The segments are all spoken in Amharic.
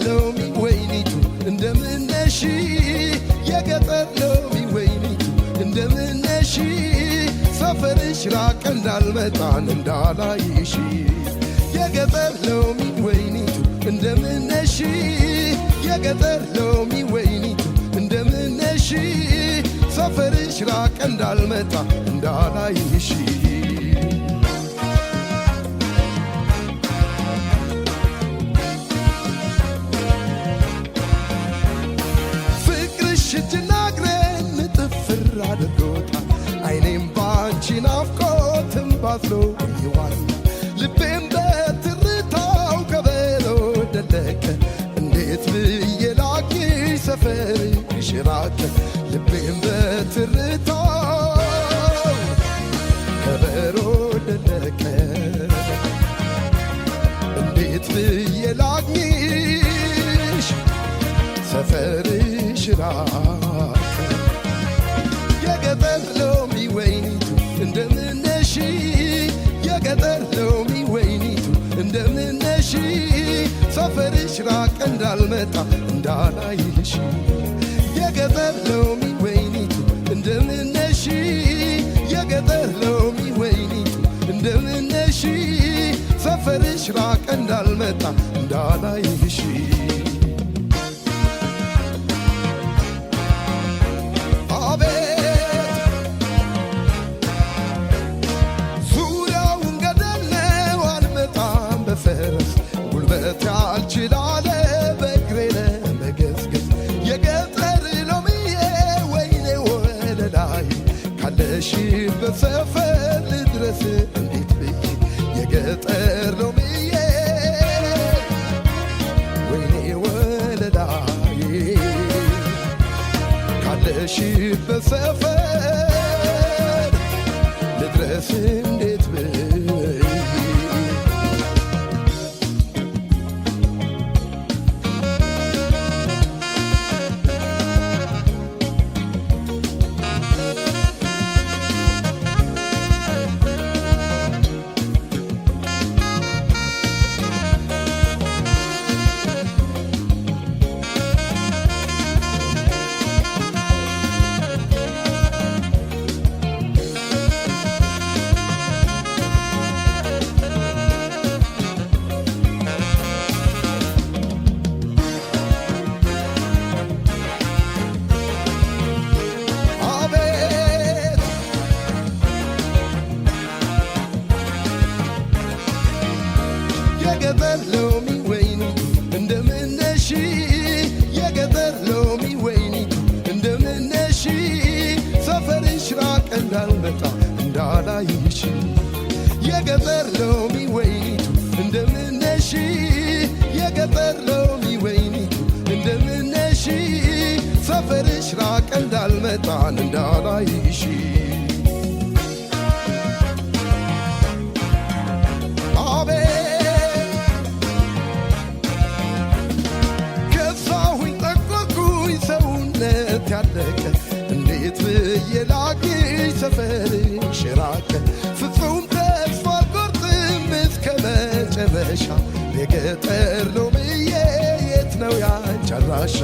ሎሚ ወይኒቱ እንደምነሽ የገጠር ሎሚ ወይኒቱ እንደምነሽ ሰፈርሽ ራቅ እንዳልመጣን እንዳላይሽ የገጠር ሎሚ ወይኒቱ እንደምነሽ የገጠር ሎሚ ወይኒቱ እንደምነሽ ሰፈርሽ ራቅ እንዳልመጣ እንዳላይሽ ፍቅርሽ እጅና እግሬን ጥፍር አድርጎታል አይኔም ባንቺ ናፍቆትም ባዝሎ ይዋል ልቤም በትርታው ከበሮ ደለቀ እንዴት ብዬ ላግኝሽ ሰፈርሽ ራቀ ልቤም በትርታው ከበሮ ደለቀ እንዴት ብዬ ላግኝሽ ሰፈርሽ ራቀ የገጠር ሎሚ ወይኒቱ እንደምነሽ የገጠር ሎሚ ወይኒቱ እንደምነሽ ሰፈርሽ ራቅ እንዳልመጣ እንዳላይሽ የገጠር ሎሚ ወይኒቱ እንደምነሽ የገጠር ሎሚ ወይኒቱ እንደምነሽ ሰፈርሽ ራቅ እንዳልመጣ እንዳላይሽ ፈረስ ጉልበት ያልችላለ በእግሬ ለመገስገስ የገጠር ሎሚዬ ወይኔ ወለላይ ካለሽበት ሰፈር ልድረስ እንዴት ብዬ የገጠር ሎሚዬ ወይኔ ወለላይ ካለሽበት ሰፈር ልድረስ እንዴት ብዬ የገጠር ሎሚ ወይኒቱ እንደምነሽ የገጠር ሎሚ ወይኒቱ እንደምነሽ ሰፈርሽ ራቅ እንዳልመጣ እንዳላይሽ የገጠር ሎሚ ወይኒቱ እንደምነሽ የገጠር ሎሚ ወይኒቱ እንደምነሽ ሰፈርሽ ራቅ እንዳልመጣን እንዳላይሽ ያለቀ እንዴት ብዬ ላግኝሽ ሰፈርሽ ራቀ ፍጹም ተስፋ አልቆርጥም እስከ መጨረሻ የገጠር ሎሚዬ የት ነው ያንቺ አድራሻ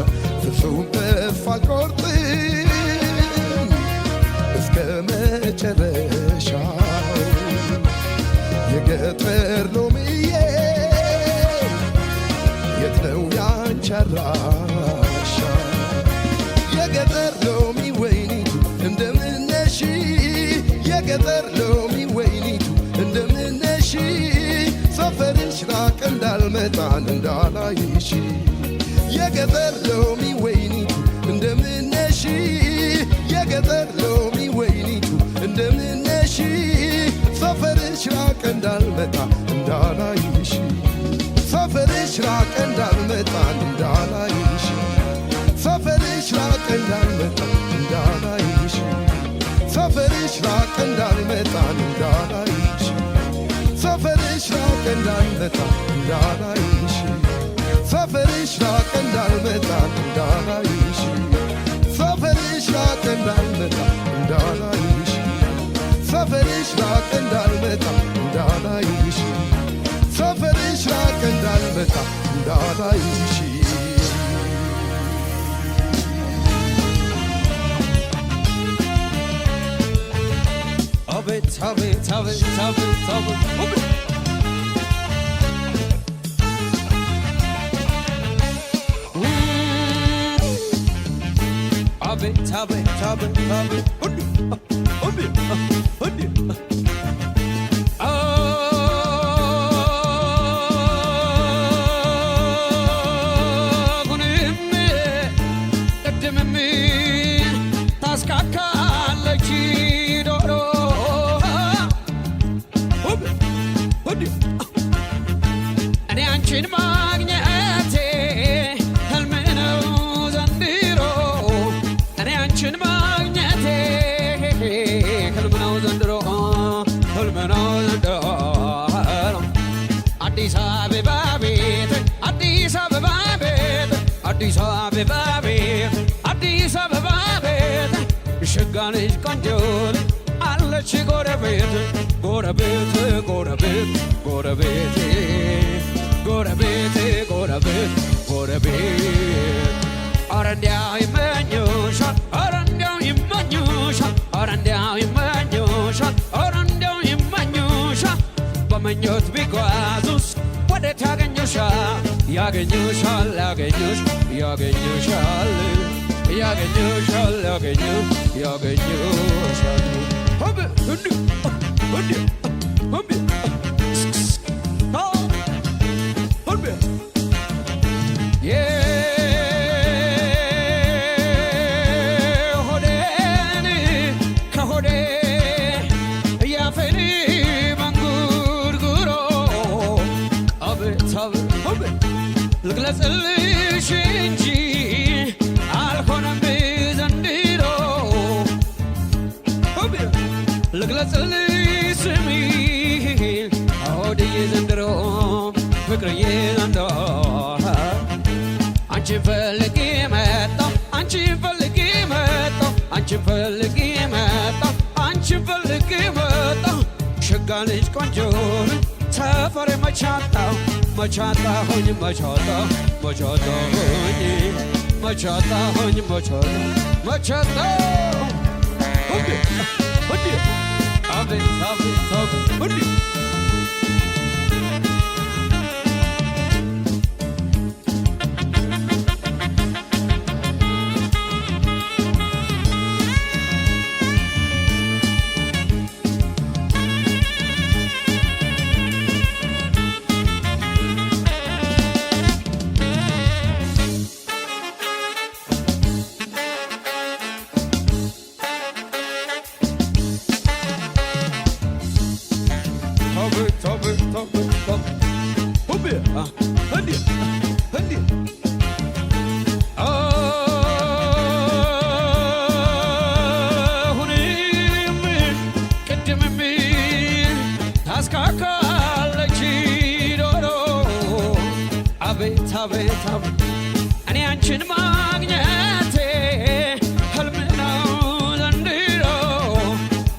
ፍጹም ተስፋ አልቆርጥም እስከ መጨረሻ የገጠር ሎሚዬ የት ነው ያንቺ አድራሻ የገጠር ሎሚ ወይኒቱ እንደምነሽ የገጠር ሎሚ ወይኒቱ እንደምነሽ ሰፈርሽ ራቅ እንዳልመጣን እንዳላይሽ የገጠር ሎሚ ወይኒቱ እንደምነሽ የገጠር ሎሚ ወይኒቱ እንደምነሽ ሰፈርሽ ራቅ እንዳልመጣ እንዳላይሽ ሰፈርሽ ራቅ እንዳልመጣን እንዳላይሽ ሰፈርሽ ራቅ እንዳልመጣ እንዳላይሽ ሰፈርሽ ራቅ እንዳልመጣን እንዳላይሽ ሰፈርሽ ራቅ እንዳልመጣ እንዳላይሽ ሰፈርሽ ራቅ እንዳልመጣን እንዳላይሽ ሰፈርሽ ራቅ እንዳልመጣ እንዳላይሽ ሰፈርሽ ራቅ እንዳልመጣ እንዳላይሽ ሰፈርሽ ራቅ እንዳልመጣ እንዳላይሽ አቤት አቤት አቤት አቤት አቤት Tabe, tabe, tabe, hundi, hundi, hundi. Gunime, kadimimi, taskaka lechi doro. Hundi, hundi. Ane anchin magnete, helmeno zandiro. Anchin magnete, helmeno zandiro, helmeno zandiro. Addis Ababa bet, Addis Ababa bet, Addis Ababa bet, Addis Ababa bet. Shaganish konjol, allachi gorabet, gorabet, gorabet, gorabet, gorabet, gorabet, gorabet. Arandiao imanyusha, arandiao imanyusha, arandiao imanyusha, arandiao imanyusha. Bamanyot biguazus, what a taganyusha, yaganyusha, laganyush, yaganyusha, yaganyusha, laganyush, yaganyusha. Hobby, hobby, hobby, hobby. Hobby. Yeah. ልግለጽልሽ እንጂ አልሆነም ዘንድሮ ልግለጽልሽ ስሚኝ አወድዬ ዘንድሮ ፍቅርዬ ዘንድሮ አንቺን ፈልጌ መጣሁ አንቺን ፈልጌ መጣሁ አንቺን ፈልጌ መጣሁ አንቺን ፈልጌ መጣሁ ሸጋ ልጅ ቆንጆ ሰፈሬ መቻጣሁ መቻጣሁኝ መቻጣሁ መቻጣሁኝ መቻጣሁኝ መቻጣሁ ሁዲ ሁዲ አቤት አቤት አቤት ሁዲ እኔ አንቺን ማግኘቴ ህልም ነው ዘንድሮ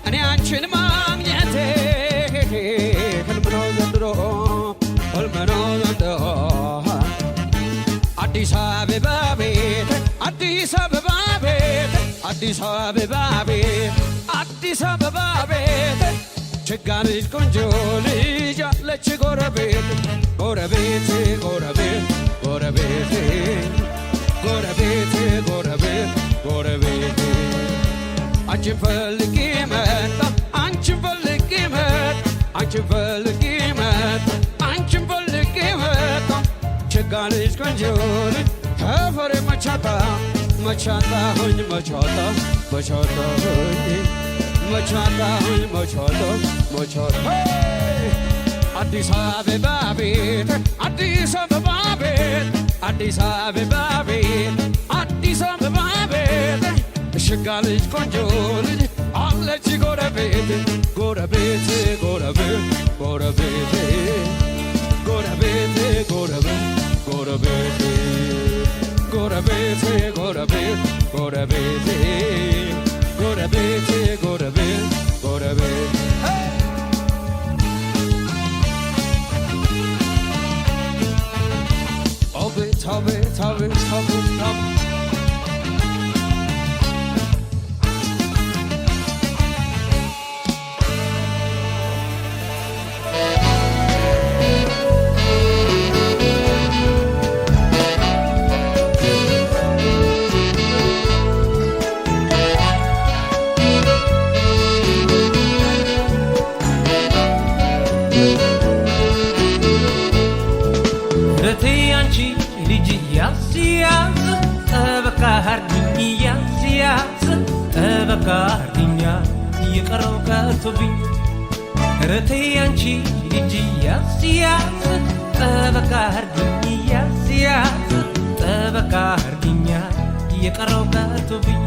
እኔ አንቺን ማግኘቴ ህልም ነው ዘንድሮ ህልም ነው ዘንድሮ አዲስ አበባ ቤት አዲስ አበባ ቤት አዲስ አበባ ቤት አዲስ አበባ ቤት ችጋ ልጅ ቆንጆ ልጅ አለች ጎረቤት ጎረቤት ጎረቤት ጎረቤት ጎረቤት ጎረቤት ጎረቤት አንቺን ፈልጌ መጣሁ አንቺን ፈልጌ መጣሁ አንቺን ፈልጌ መጣሁ አንቺን ፈልጌ መጣሁ ችጋ ልጅ ቆንጆ ልጅ ከፈሬ መቻጣሁኝ መቻጣሁ መቻጣሁኝ መቻጣሁኝ መቻጣሁ መቻጣሁ አዲስ አበባ ቤት አዲስ አበባ ቤት አዲስ አበባ ቤት አዲስ አበባ ቤት ሸጋ ልጅ ቆንጆ ልጅ አለች ጎረቤት ጎረቤት ጎረቤት ጎረቤት ጎረቤት ጎረቤት ጎረቤት ጎረቤት ጎረቤት ጎረቤት ጎረቤት ጎረቤት ጎረቤት አቤት አቤት አቤት አቤት የቀረው ቀርቶብኝ ረቴ አንቺ ልጅ ያዝ ያዝ ጠበቃ አርጊኝ ያዝ ያዝ ጠበቃ አርጊኛ የቀረው ቀርቶብኝ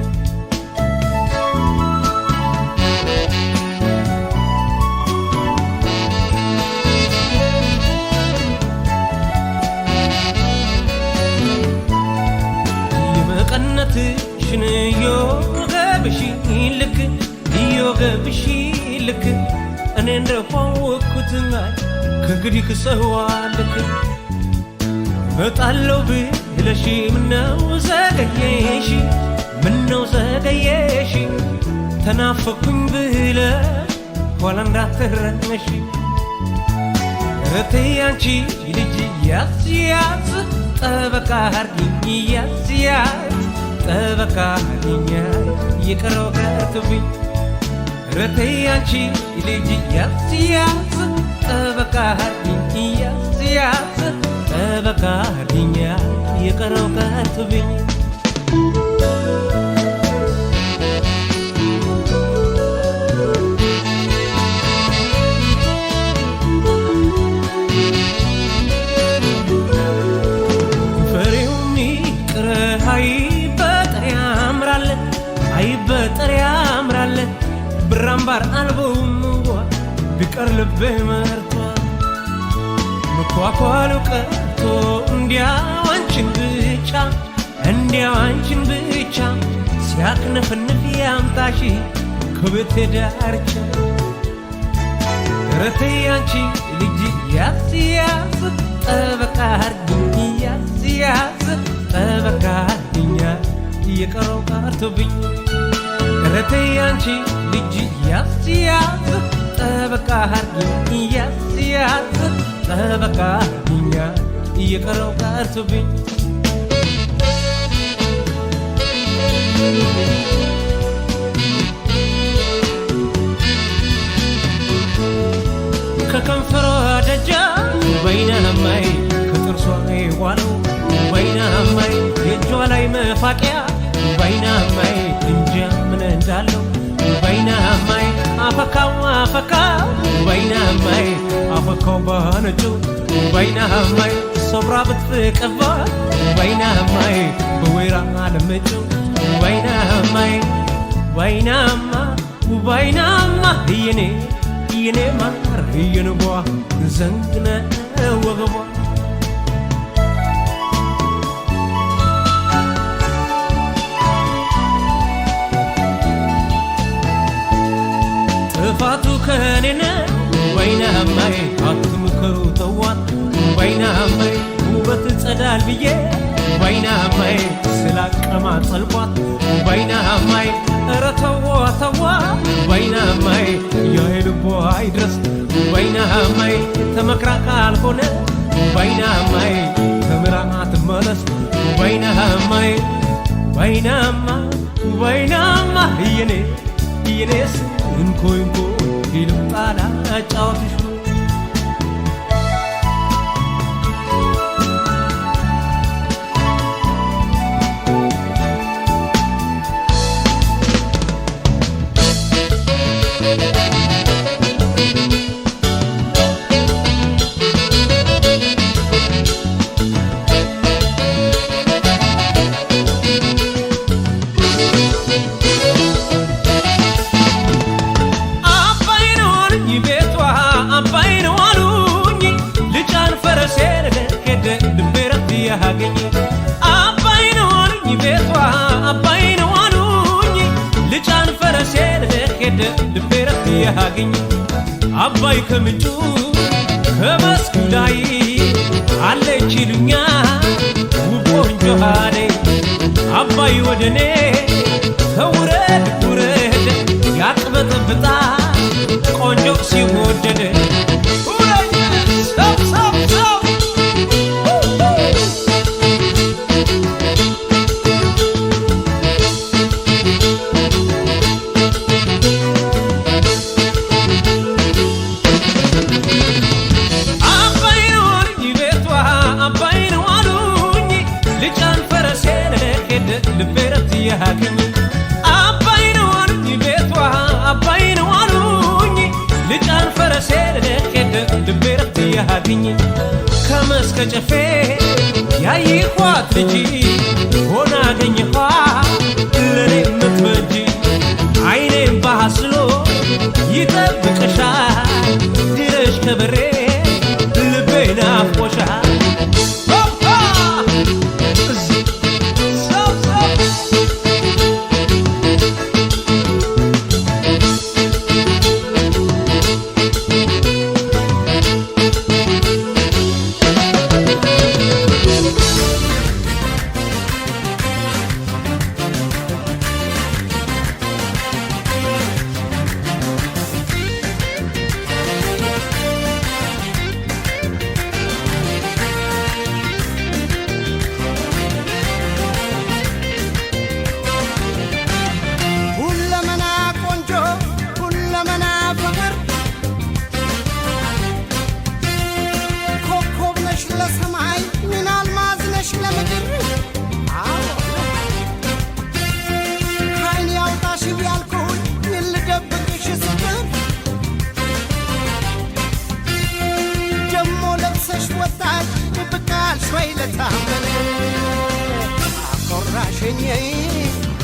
የመቀነትሽን ዮገብሽ ልክ ዮገብሽ ልክ እኔ እንደሆንኩትና ከእንግዲህ ክሰዋልክ እመጣለሁ ብለሽ ምነው ዘገየሽ ምነው ዘገየሽ ተናፈኩኝ ብለሽ ኋላ እንዳትረነሽ እቴ አንቺ ልጅ ያዝ ያዝ ጠበቃ አርጊኝ ያዝ ያዝ ጠበቃ አርጊኝ የቀረው ቀርቶብኝ ረቴ አንቺ ልጅ ያዝ ያዝ ጠበቃ አርጊኝ ያዝ ያዝ ጠበቃ አርጊኝ የቀረው ቀርቶብኝ አይበጠር ያምራል ብራምባር አልቦም ቢቀር ልቤ መርቷ መኳኳሉ ቀርቶ እንዲያው አንቺን ብቻ ሲያክነፍንፍ ያምጣሽ ከቤቴ ዳርቻ ረቴ አንቺ ልጅ ያዝ ያዝ ጠበቃ አርጊኝ ያዝ ያዝ ጠበቃ አርጊኝ የቀረው ቀርቶብኝ ረቴ አንቺ ልጅ ያዝ ያዝ ጠበቃ አርጊኝ ያዝ ያዝ ጠበቃ አርጊኝ የቀረው ቀርቶብኝ ከከንፈሯ ደጃፍ በይናማይ ከጥርሷ የዋለው በይናማይ የእጇ ላይ መፋቂያ በይናማይ እንጃ ምን እንዳለው በይናማይ አፈካው በይናማይ አፈካው በነጩ በይናማይ ሶብራ ብትቀባ በይናማይ በወይራ ለምጩ በይናማይ በይናማ የኔ ማር የንጓ ዘንግነ ወገቧ ጥፋቱ ከኔ ነው በይናማይ አትምከሩ ተዋት በይናማይ ውበት ጸዳል ብዬ በይናማይ ስላቀማጸልኳት በይናማይ ኧረ ተዋ በይናማይ የልቧ አይድረስ በይናማይ ተመክራ ካልሆነ በይናማይ ተምራ አትመለስ በይናማይ የኔስ እንኮ ይልምጣላ ጫወትሽ ያገኝ አባይን ዋሉኝ ቤቷ አባይን ዋሉኝ ልጫን ፈረሴን ሄደ ልቤ ረፍት ያገኝ አባይ ከምንጩ ከመስኩ ላይ አለች ይሉኛል ውብ ቆንጆ አደይ አባይ ወደኔ ከውረድ ያቅበጠብጣል ቆንጆ ሲወደድ ልቤ ረፍት ያገኝ አባይን ዋሉኝ ቤቷ አባይን ዋሉ ፈረሴ ልደቄደ ድቤረት ያገኝ ከመስከ ጨፌ ያይኳት ልጂ ሆና አገኘኋ ለኔ ምትበጂ አይኔም ባስሎ ይጠብቅሻል ድረሽ ከበሬ ልቤ ናፍቆሻል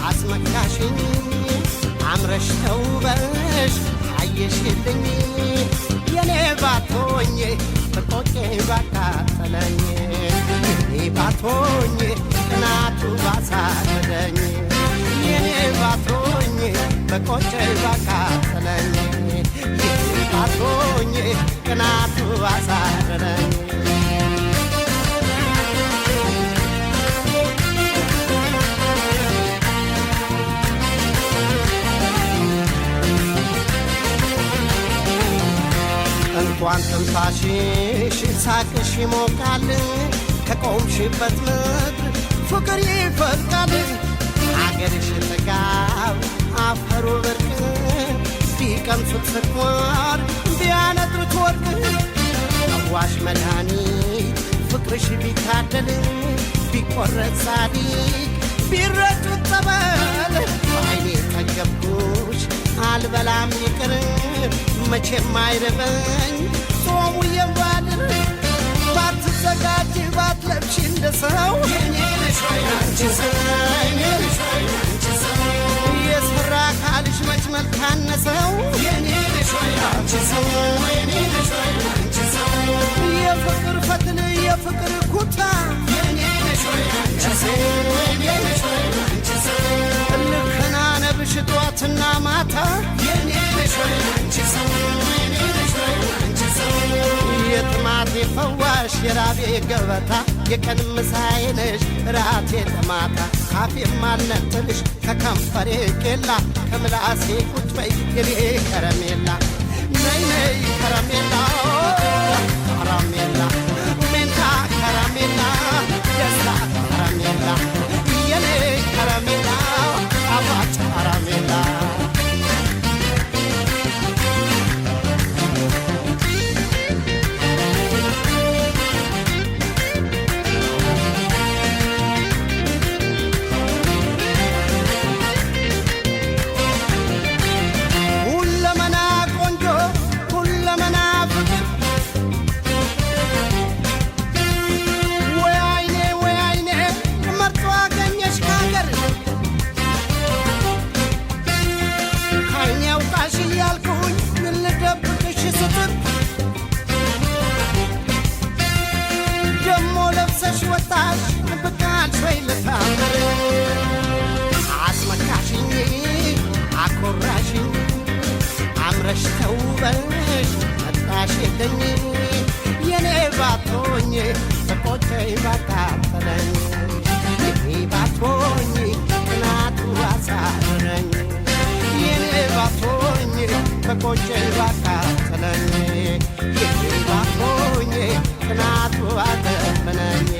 አስመካሽኝ አምረሽ ተውበሽ አየሽልኝ የኔ ባቶኝ በቆቄ ባቃጠለኝ የኔ ባቶኝ ቅናቱ ባሳደደኝ የኔ ባቶኝ በቆቄ ባቃጠለኝ የኔ ባቶኝ ቅናቱ ባሳደደኝ እንኳን ትንፋሽሽ ሳቅሽ ይሞቃል ከቆምሽበት ምድር ፍቅር ይፈልቃል አገርሽ ጥጋብ አፈሩ ብርቅ ቢቀምሱት ስኳር ቢያነጥሩት ወርቅ አዋሽ መድኃኒት ፍቅርሽ ቢታደል ቢቆረጥ ጻዲቅ ቢረጩት ጠበል አይኔ ጠገብኩሽ አልበላም ይቅር መቼም አይረበኝ ጾሙ የባድር ባትዘጋጅ ባትለብሽ እንደ ሰው የሰራ ካልሽ መች መልካነሰው የፍቅር ፈትል የፍቅር ኩታ ልከናነብሽ ጧትና ማታ የጥማቴ ፈዋሽ የራቤ ገበታ የቀን ምሳዬ ነሽ ራቴ ለማታ ካፌ ማልነጥልሽ ከከንፈሬ ቄላ ከምላሴ ቁጭ በይ የኔ ከረሜላ ነይ ነይ ከረሜላ ከረሜላ ሜንታ ከረሜላ ደስታ ከረሜላ የኔ ከረሜላ አባጭ ከረሜላ አምረሽ ተውበሽ መጣሽልኝ የኔ ባቶኝ በቆጨኝ ባቃጠለኝ የኔ ባቶኝ ቅናቱ አሳረኝ የኔ ባቶኝ በቆጨኝ ባቃጠለኝ የኔ ባቶኝ ቅናቱ አደመነኝ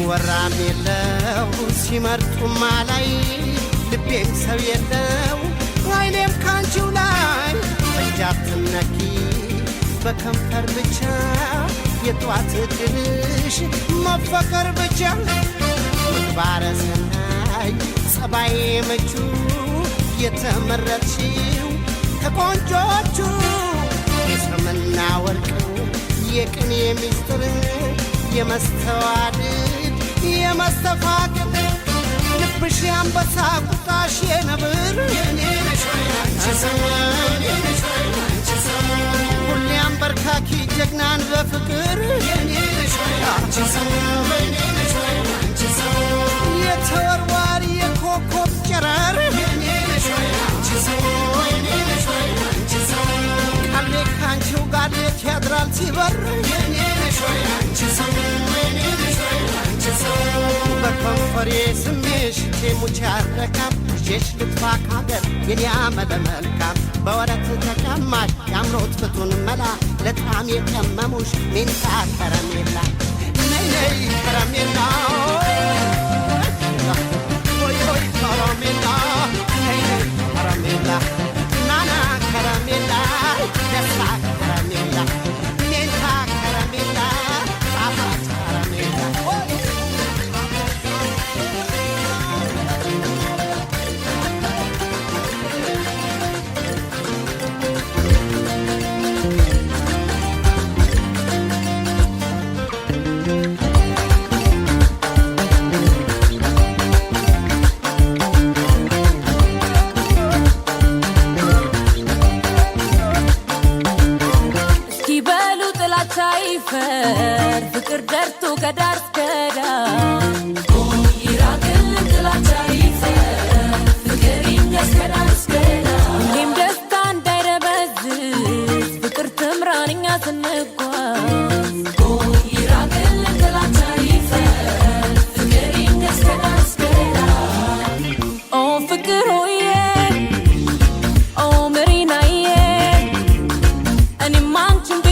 ወራም የለው ሲመርጡማ ላይ ልቤም ሰው የለው አይኔም ካንቺው ላይ እጃት ነኪ በከንፈር ብቻ የጧት ድልሽ መፈቀር ብቻ ምግባረ ሰናይ ጸባይ ምቹ የተመረጥሽው ከቆንጆቹ የሰምና ወርቅ የቅኔ ሚስጥር የመስተዋድድ የመስተፋቅር ልብሽ አንበሳ ቁጣሽ የነብር ሁሌ አንበርካኪ ጀግናን በፍቅር የተወርዋሪ የኮከብ ጨረር ቃሌ ካንቺው ጋር ሌት ያድራል ሲበር በከንፈሬ ስሜሽ ቴሙች ያረካም ልጄሽ ልጥፋ ካገር የኔ አመለ መልካም በወረት ተቀማሽ የአምሮት ፍቱን መላ ለጣም የቀመሙሽ ሜንታ ከረሜላ ነይ ነይ ከረሜላ ሆይ ሆይ ከረሜላ ነይ ነይ ከረሜላ ናና ከረሜላ ደስታ ከረሜላ ሜንታ ከረሜላ ጣፋጭ ከረሜላ ፍቅር ደርቶ ከዳር እስከ ዳር ይራቅል ጥላቻ ይፈር ፍቅር ይንገስ ከዳር እስከ ዳር ሁሌም ደስታ እንዳይረበዝዝ ፍቅር ትምራን እኛ ስንጓዝ ይራቅል ጥላቻ ይፈር ፍቅር ይንገስ ከዳር እስከ ዳር ኦ ፍቅር ሆዬ ኦ መሪናዬ እኔም አንቺን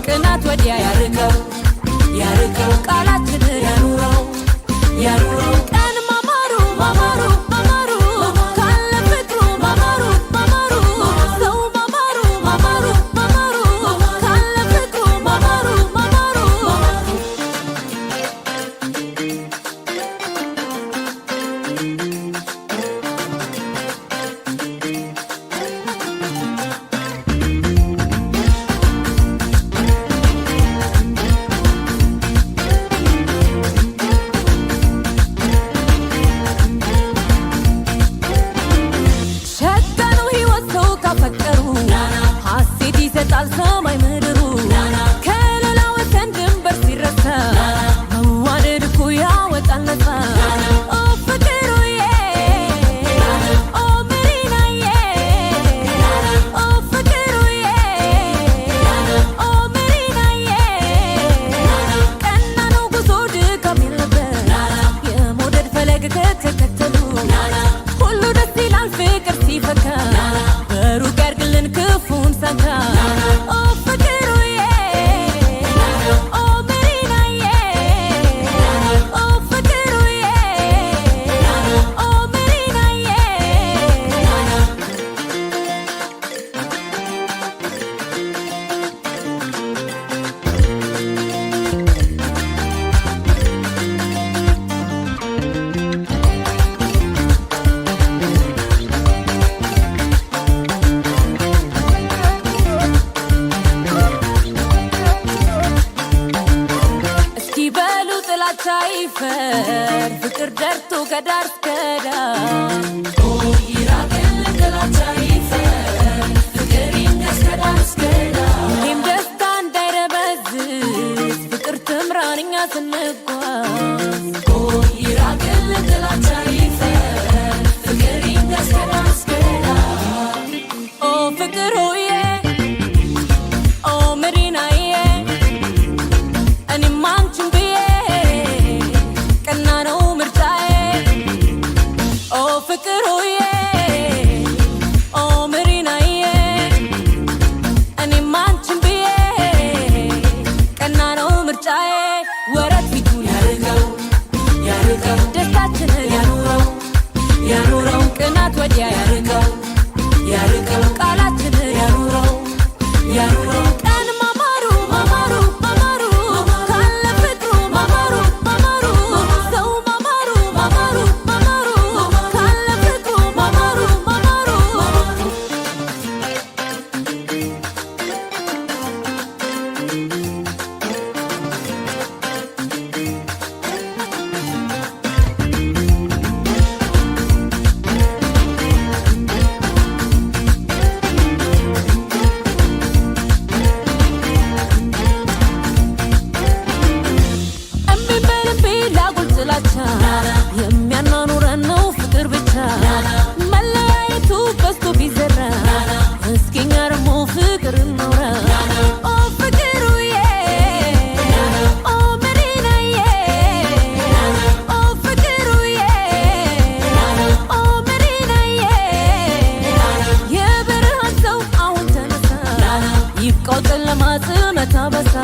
ቅናት ወዲያ ያርቀው ያርቀው ቃላችንን ያኑረው ያኑረው ቀን ማማሩ ማማሩ ማማሩ ካለ ፍቅሩ ማማሩ ማማሩ ሰው ማማሩ ማማሩ ማማሩ ካለ ፍቅሩ ማማሩ ማማሩ ሰማይ ምድሩ ከሌላ ወሰን ድንበር ሲረሳ መዋደድ እኮ ያወጣል ነፃ ኦ ፍቅሩዬ ኦ መሪናዬ ኦ ፍቅሩዬ ኦ መሪናዬ ቀና ነው ጉዞ ድካም የለበት የመውደድ ፈለግ ከተከተሉ ሁሉ ደስ ይላል ፍቅር ሲፈካ በሩቅ ያርግልን ክፉን ሳንካ ይፈር ፍቅር ደርቶ ከዳር እስከ ዳር ይራቅል ጥላቻ ይፈር ፍቅር ይንገስ ከዳር እስከ ዳር ሁሌም ደስታ እንዳይረበዝዝ ፍቅር ትምራን እኛ ስንጓዝ ይራቅል ጥላቻ ይፈር ፍቅር ይንገስ ከዳር እስከ ዳር ኦ ፍቅር ሆዬ ኦ መሪናዬ እኔም አንቺን ፍቅር ሆዬ ያርቀው ቃላችንን ያኑረው ያኑረው ቀን ማማሩ ማማሩ ማማሩ ካለ ፍቅሩ ማማሩ ማማሩ ሰው ማማሩ ማማሩ ማማሩ ካለ ፍቅሩ ማማሩ ማማሩ የሚያናኑረን ነው ፍቅር ብቻ መለያየቱ በዝቶ ቢዘራ እስኪኛ ደግሞ ፍቅር እንውራ ኦ ፍቅሩዬ ኦ መዲናዬ ኦ ፍቅሩዬ ኦ መዲናዬ የብርሃን ሰው አሁን ተነሳ ይብቃው ጨለማ ጽመት አበሳ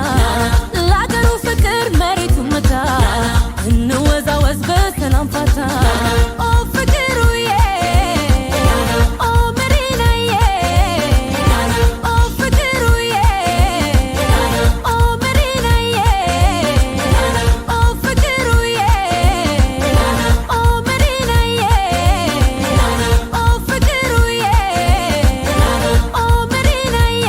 ለአገሩ ፍቅር መሬቱ መታ እንወዛወዝ በሰላም ፋታ ኦ ፍቅሩዬ ኦ መዲናዬ ኦ ፍቅሩዬ ኦ መዲናዬ ኦ ፍቅሩዬ ኦ መዲናዬ ኦ ፍቅሩዬ ኦ መዲናዬ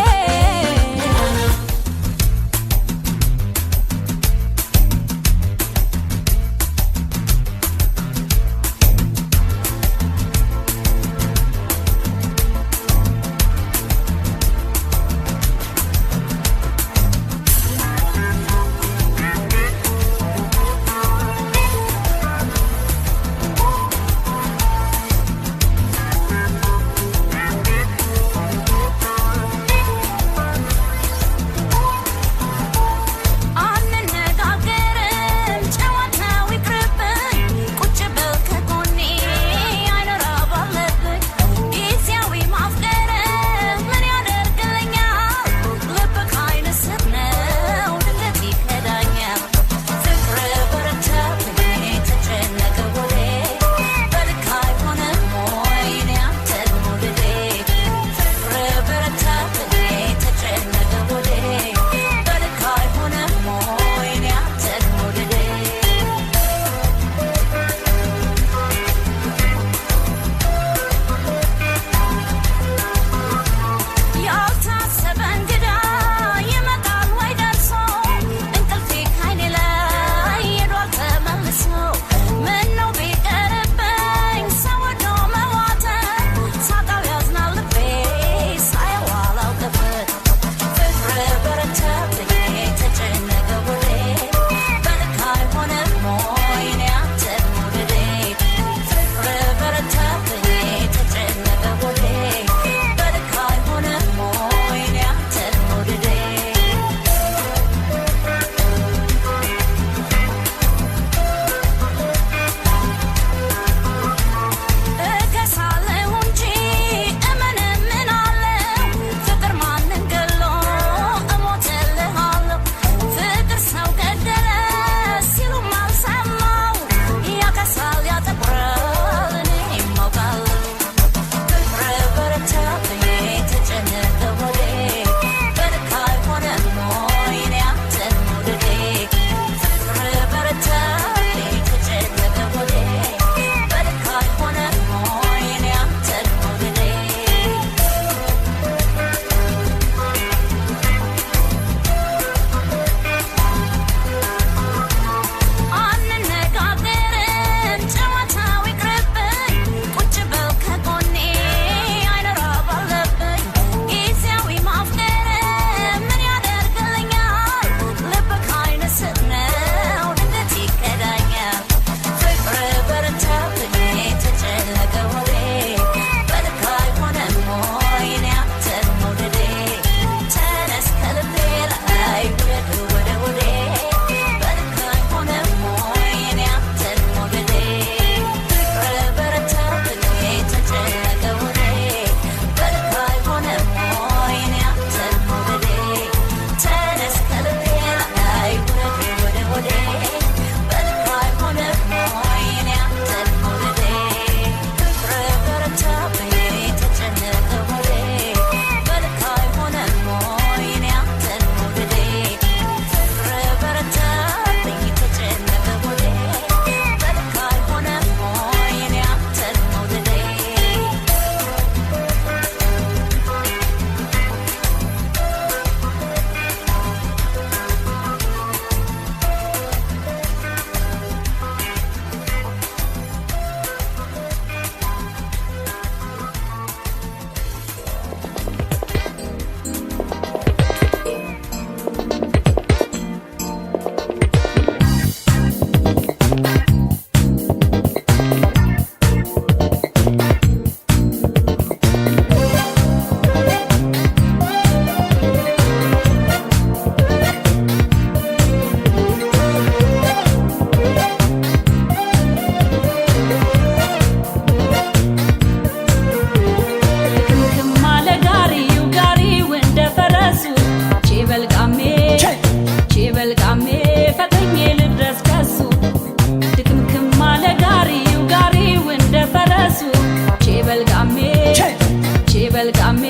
መልቃሜ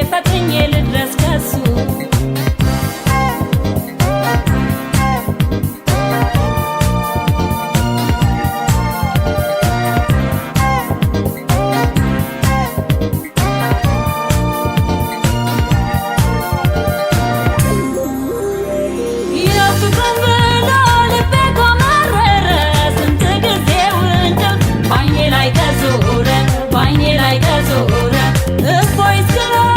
ፈጥኜ ልድረስ ከሱ Boys,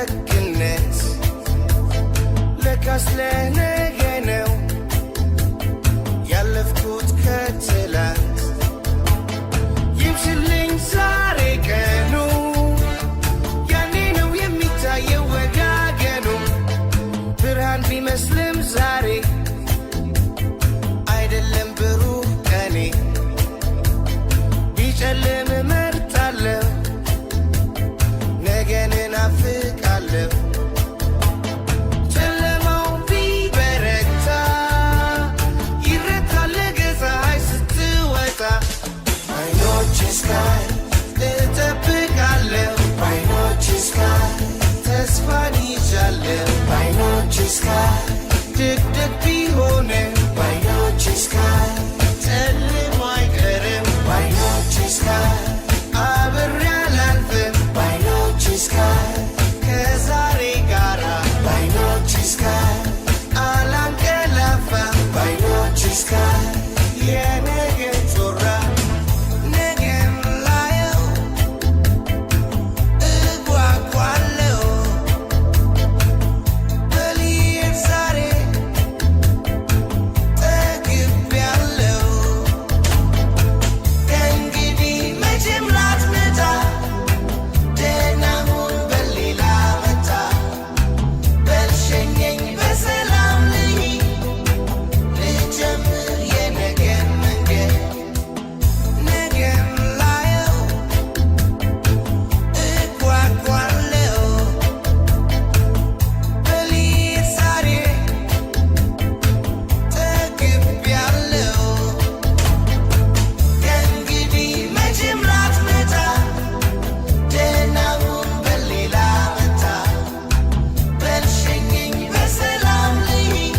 ደግነት ለካስ ለነገ ነው ያለፍኩት ከትላንት ይምሽልኝ ዛሬ ቀኑ ያኔ ነው የሚታየው ወጋገኑ ብርሃን ቢመስልም ዛሬ አይደለም ብሩህ ቀኔ ቢጨልም እመርጣለሁ ነገን እናፍቃለሁ ጨለማው ቢበረታ ይረታል ነገ ፀሐይ ስትወጣ አይኖችሽ ጋር እጠብቃለሁ በዓይኖችሽ ጋር ተስፋን ይዣለሁ በዓይኖችሽ ጋር ድቅድቅ ቢሆንም በዓይኖችሽ ጋር ጨልሞ አይቀርም በዓይኖችሽ ጋር አብሬ አላልፍም በዓይኖችሽ ጋር ከዛሬ ጋራ በዓይኖችሽ ጋር አላንቀላፋም በዓይኖችሽ ጋር የነገን ጮራ ነገን ላየው እጓጓለሁ በልዬን ዛሬ ጠግቤያለሁ ከእንግዲህ መቼም ላትመጣ ደህና ሁን በሌላ መታ በልሸኘኝ በሰላም ልሂድ ልጀምር የነገን መንገድ ነገን ላየው እጓጓለሁ በልዬን ዛሬ ጠግቤያለሁ ከእንግዲህ መቼም ላትመጣ ደህና ሁን በሌላ መታ በልሸኘኝ በሰላም ልሂድ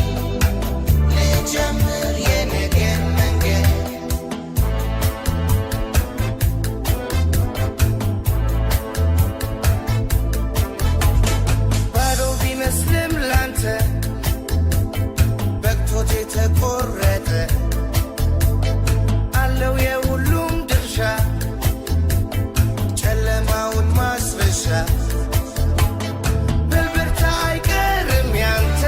ልጀምር የነገን መንገድ ባዶ ቢመስልም ላንተ በቅቶት የተቆረጠ አለው የሁሉም ድርሻ ጨለማውን ማስረሻ በልበርታ አይቀርም ያንተ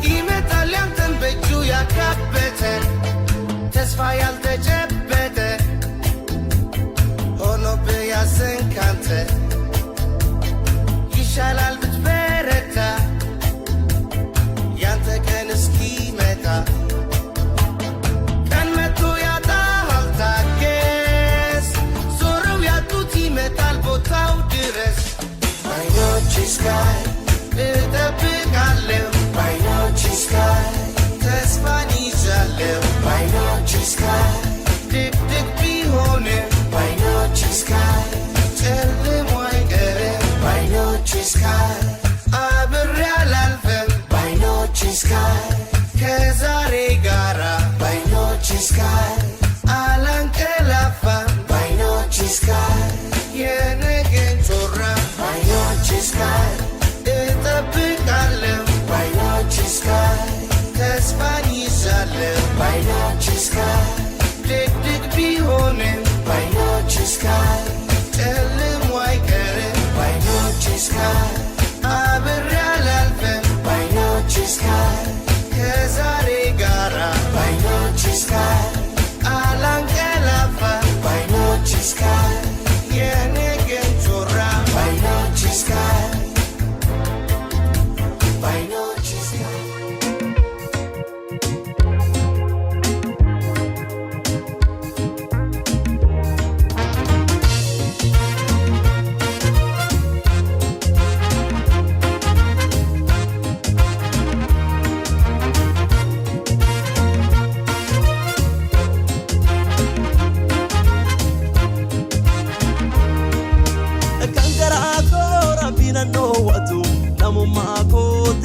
ይመጣል ያንተን በእጁ ያካበተ ተስፋ ያልተጨበጠ ሆኖብህ ያዘን ካንተ ይሻላል ብትበረታ ያንተ ቀን እስኪመጣ ቀን መጥቶ ያጣሃል ታገስ ዞረው ያጡት ይመጣል ቦታው ድረስ በዓይኖችሽ ጋር እጠብቃለሁ በዓይኖችሽ ጋር ተስፋን ይዣለሁ በዓይኖችሽ ጋር ድቅድቅ ቢሆንም በዓይኖችሽ ጋር ጨልሞ አይቀርም በዓይኖችሽ ጋር አብሬ አላልፍም በዓይኖችሽ ጋር ከዛሬ ጋራ በዓይኖችሽ ጋር አላንቀላፋም በዓይኖችሽ ጋር የነገን ጮራ በዓይኖችሽ ጋር እጠብቃለሁ በዓይኖችሽ ጋር ተስፋን ይዣለሁ በዓይኖችሽ ጋር ድቅድቅ ቢሆንም በዓይኖችሽ ጋር ጨልሞ አይቀርም በዓይኖችሽ ጋር አብሬ አላልፍም በዓይኖችሽ ጋር ከዛሬ ጋራ በዓይኖችሽ ጋር አላንቀላፋም በዓይኖችሽ ጋር የነገን ጮራ በዓይኖችሽ ጋር በዓይኖችሽ ጋር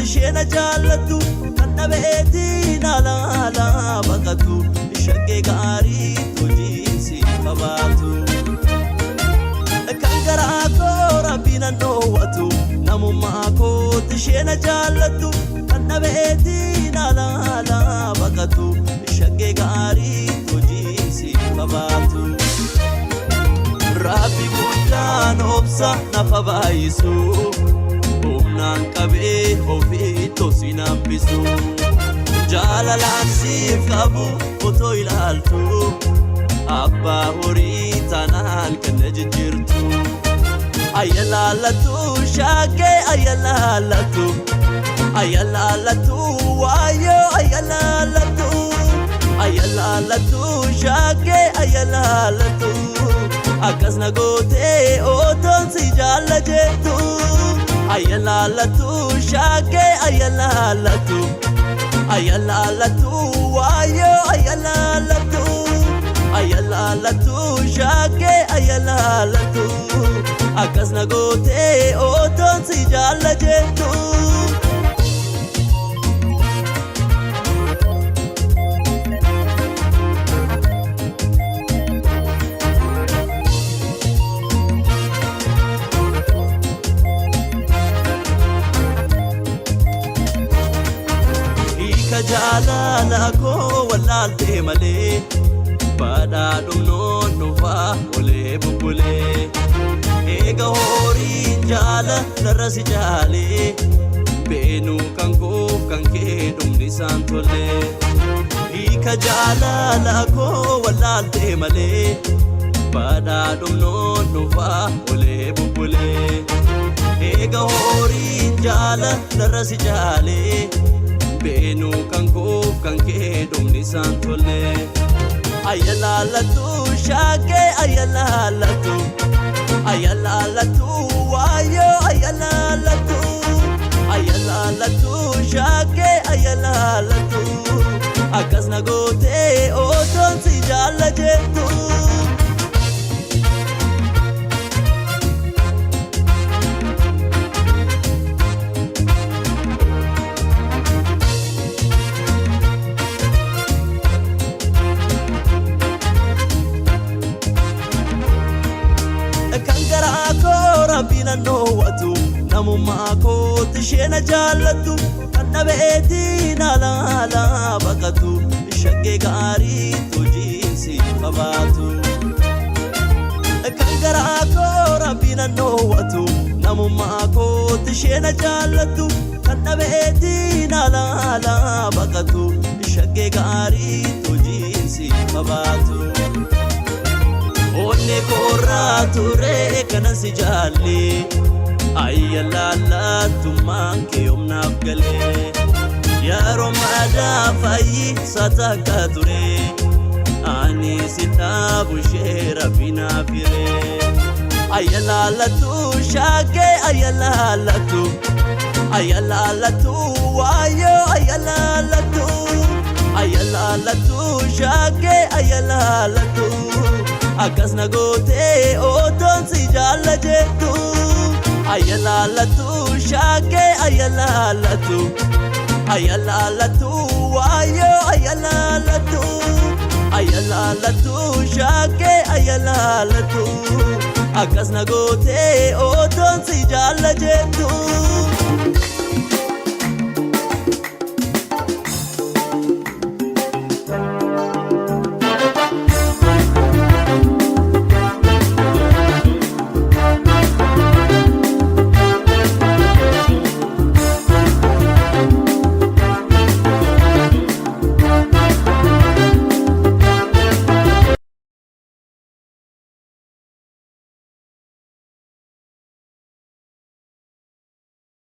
ishena jaallattu kan dhabeetiin alaala baqatu shaggee gaarii hojiinsi qabaatu kan garaa koo rabbiin dhoowwatu namummaa kootti ishena jaallattu kan dhabeetiin alaala baqatu shaggee gaarii hojiinsi qabaatu rabbi kun nagaan obsa nafa baay'isu humnaan qabee ofii tosi nambisu jaalalaan siif qabu otoo ilaaltu abbaa horii taanaan kenna jijjiirtu ayalaalatu shaagee ayalaalatu ayalaalatu waayoo ayalaalatu ayalaalatu shaagee ayalaalatu akkas na gootee otoon si jaalla jettu ayalaalatu shaagee ayalaalatu ayalaalatu waayoo ayalaalatu ayalaalatu shaagee ayalaalatu akkas na gootee otoon si jaalla jettu jaalala koo wallaaltee malee badhaadhumnoon dhufaa olee bubbulee eega horiin jaalarra si jaalee beenuu kan koo kan kee dhumni isaan tollee hiika jaalala koo wallaaltee malee badhaadhumnoon dhufaa olee bubbulee eega horiin jaalarra si jaalee beenuu kan koo kan kee dhumni isaan tollee ayalaalatu shaagee ayalaalatu ayalaalatu waayoo ayalaalatu ayalaalatu shaagee ayalaalatu akkas na gootee otoon si jaalla jettu Rabbina noowwatu namummaa kootti isheen jaallattu kan dhabeetiin alaala baqatu shaggee gaarii hojiinsi qabaatu kan garaa koo Rabbina noowwatu namummaa kootti isheen jaallattu kan dhabeetiin alaala baqatu shaggee gaarii hojiinsi qabaatu onne korraa ture kanan si jaalle ayyalaalaatummaan kee humnaaf galee yeroo madaa fayyisaa takka ture ani si dhaabu ishee rabbinaaf hiree ayyalaalatu shaagee ayyalaalatu ayyalaalatu waayoo ayyalaalatu ayyalaalatu shaagee ayyalaalatu akkas na gootee otoon si jaalla jettu ayalaalatu shaagee ayalaalatu ayalaalatu waayoo ayalaalatu ayalaalatu shaagee ayalaalatu akkas na gootee otoon si jaalla jettu